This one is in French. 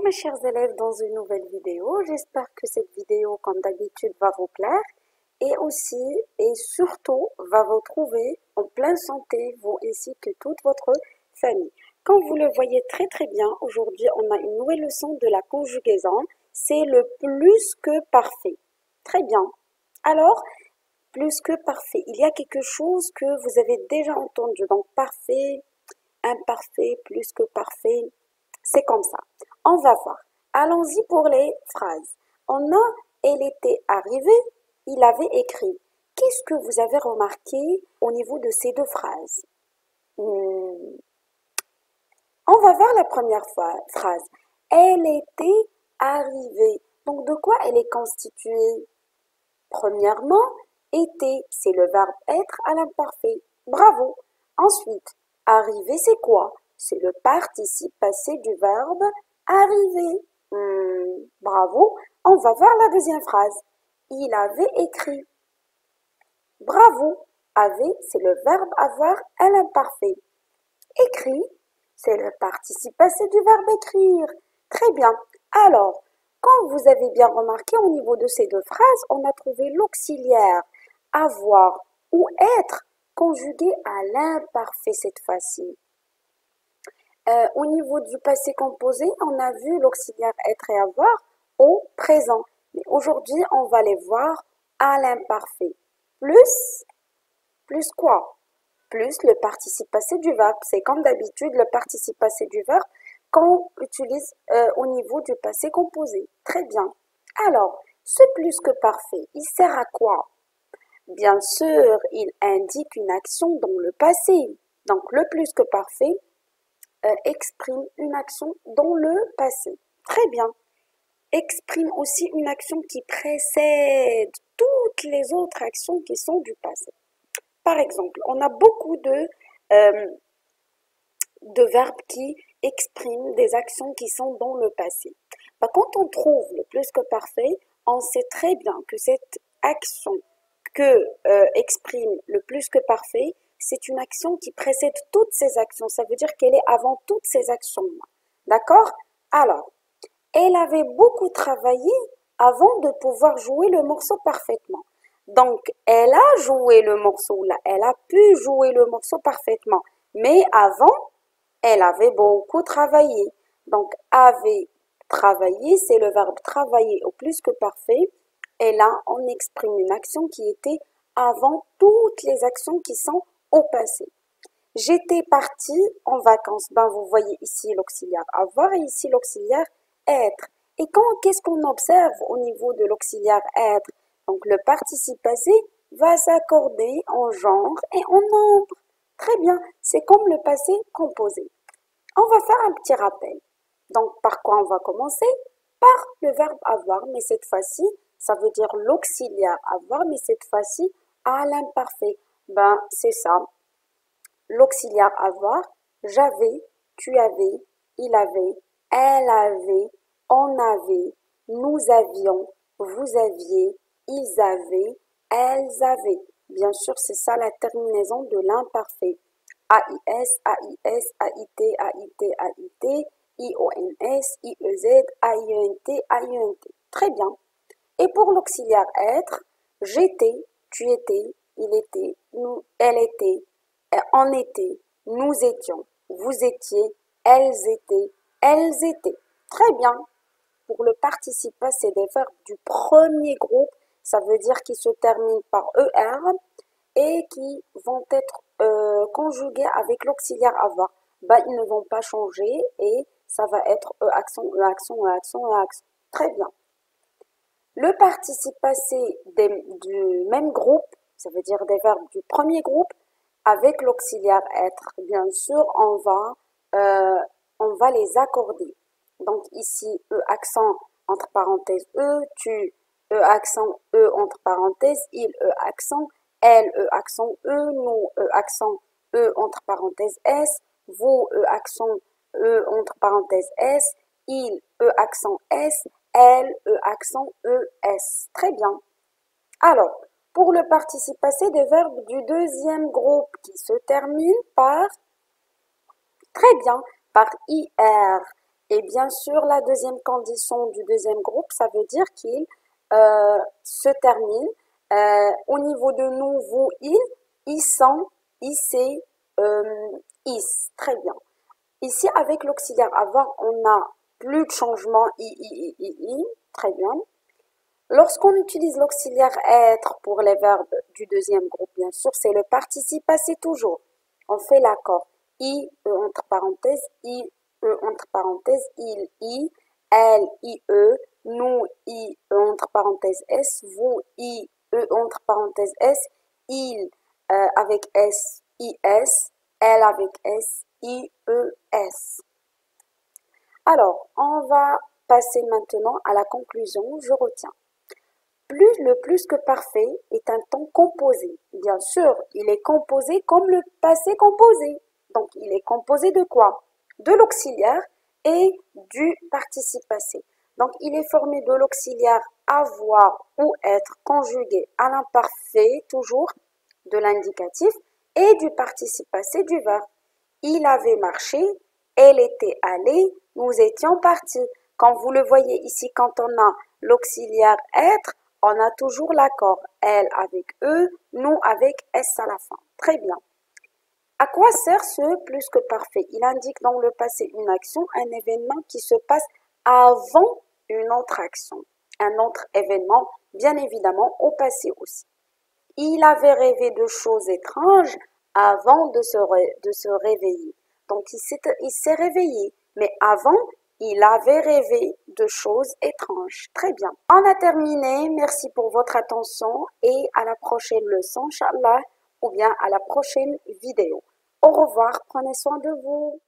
mes chers élèves dans une nouvelle vidéo. J'espère que cette vidéo, comme d'habitude, va vous plaire et aussi et surtout va vous trouver en pleine santé, vous ainsi que toute votre famille. Comme vous le voyez très bien, aujourd'hui on a une nouvelle leçon de la conjugaison. C'est le plus que parfait. Très bien. Alors, plus que parfait, il y a quelque chose que vous avez déjà entendu. Donc parfait, imparfait, plus que parfait. C'est comme ça. On va voir. Allons-y pour les phrases. On a, elle était arrivée, il avait écrit. Qu'est-ce que vous avez remarqué au niveau de ces deux phrases? On va voir la première phrase. Elle était arrivée. Donc de quoi elle est constituée? Premièrement, était, c'est le verbe être à l'imparfait. Bravo. Ensuite, arriver, c'est quoi? C'est le participe passé du verbe arriver. Bravo. On va voir la deuxième phrase. Il avait écrit. Bravo. Avait, c'est le verbe avoir à l'imparfait. Écrit, c'est le participe passé du verbe écrire. Très bien. Alors, comme vous avez bien remarqué au niveau de ces deux phrases, on a trouvé l'auxiliaire avoir ou être conjugué à l'imparfait cette fois-ci. Au niveau du passé composé, on a vu l'auxiliaire être et avoir au présent. Mais aujourd'hui, on va les voir à l'imparfait. Plus quoi? Plus le participe passé du verbe. C'est comme d'habitude le participe passé du verbe qu'on utilise au niveau du passé composé. Très bien. Alors, ce plus que parfait, il sert à quoi? Bien sûr, il indique une action dans le passé. Donc, le plus que parfait exprime une action dans le passé. Très bien. Exprime aussi une action qui précède toutes les autres actions qui sont du passé. Par exemple, on a beaucoup de verbes qui expriment des actions qui sont dans le passé. Quand on trouve le plus que parfait, on sait très bien que cette action que exprime le plus que parfait, c'est une action qui précède toutes ces actions. Ça veut dire qu'elle est avant toutes ces actions-là. D'accord? Alors, elle avait beaucoup travaillé avant de pouvoir jouer le morceau parfaitement. Donc, elle a joué le morceau là, elle a pu jouer le morceau parfaitement. Mais avant, elle avait beaucoup travaillé. Donc, avait travaillé, c'est le verbe travailler au plus que parfait. Et là, on exprime une action qui était avant toutes les actions qui sont au passé. J'étais partie en vacances. Ben, vous voyez ici l'auxiliaire avoir et ici l'auxiliaire être. Et qu'est-ce qu'on observe au niveau de l'auxiliaire être? Donc, le participe passé va s'accorder en genre et en nombre. Très bien, c'est comme le passé composé. On va faire un petit rappel. Donc, par quoi on va commencer? Par le verbe avoir, mais cette fois-ci, ça veut dire l'auxiliaire avoir, mais cette fois-ci à l'imparfait. Ben, c'est ça. L'auxiliaire avoir, j'avais, tu avais, il avait, elle avait, on avait, nous avions, vous aviez, ils avaient, elles avaient. Bien sûr, c'est ça la terminaison de l'imparfait. AIS, AIS, AIT, AIT, AIT, IONS, IEZ, AIENT, AIENT. Très bien. Et pour l'auxiliaire être, j'étais, tu étais, il était, nous, elle était, on était, nous étions, vous étiez, elles étaient. Très bien. Pour le participe passé des verbes du premier groupe, ça veut dire qu'ils se terminent par ER et qui vont être conjugués avec l'auxiliaire avoir. Ben, ils ne vont pas changer et ça va être E accent, E accent, E accent, E accent. Très bien. Le participe passé du même groupe, ça veut dire des verbes du premier groupe, avec l'auxiliaire être, bien sûr, on va les accorder. Donc ici, E accent entre parenthèses E, tu, E accent E entre parenthèses, il, E accent, elle, E accent E, nous, E accent E entre parenthèses S, vous, E accent E entre parenthèses S, il, E accent S, elle, E accent ES. Très bien. Alors, pour le participe passé des verbes du deuxième groupe qui se termine par, très bien, par IR. Et bien sûr, la deuxième condition du deuxième groupe, ça veut dire qu'il se termine au niveau de nous, vous, ils sont, ici, is. Très bien. Ici, avec l'auxiliaire avoir, on n'a plus de changement i. Très bien. Lorsqu'on utilise l'auxiliaire être pour les verbes du deuxième groupe, bien sûr, c'est le participe passé toujours. On fait l'accord. I, E entre parenthèses, I, E entre parenthèses, il, elle, IE, nous, I, E entre parenthèses, S, vous, I, E entre parenthèses, S, il avec S, IS, elle avec S, IES. Alors, on va passer maintenant à la conclusion. Je retiens. Le plus que parfait est un temps composé. Bien sûr, il est composé comme le passé composé. Donc, il est composé de quoi? De l'auxiliaire et du participe passé. Donc, il est formé de l'auxiliaire avoir ou être conjugué à l'imparfait, toujours de l'indicatif, et du participe passé du verbe. Il avait marché, elle était allée, nous étions partis. Quand vous le voyez ici, quand on a l'auxiliaire être, on a toujours l'accord. Elle avec E, nous avec S à la fin. Très bien. À quoi sert ce plus que parfait? Il indique dans le passé une action, un événement qui se passe avant une autre action. Un autre événement, bien évidemment, au passé aussi. Il avait rêvé de choses étranges avant de se réveiller. Donc, il s'est réveillé, mais avant, il avait rêvé de choses étranges. Très bien. On a terminé. Merci pour votre attention et à la prochaine leçon, Inch'Allah, ou bien à la prochaine vidéo. Au revoir. Prenez soin de vous.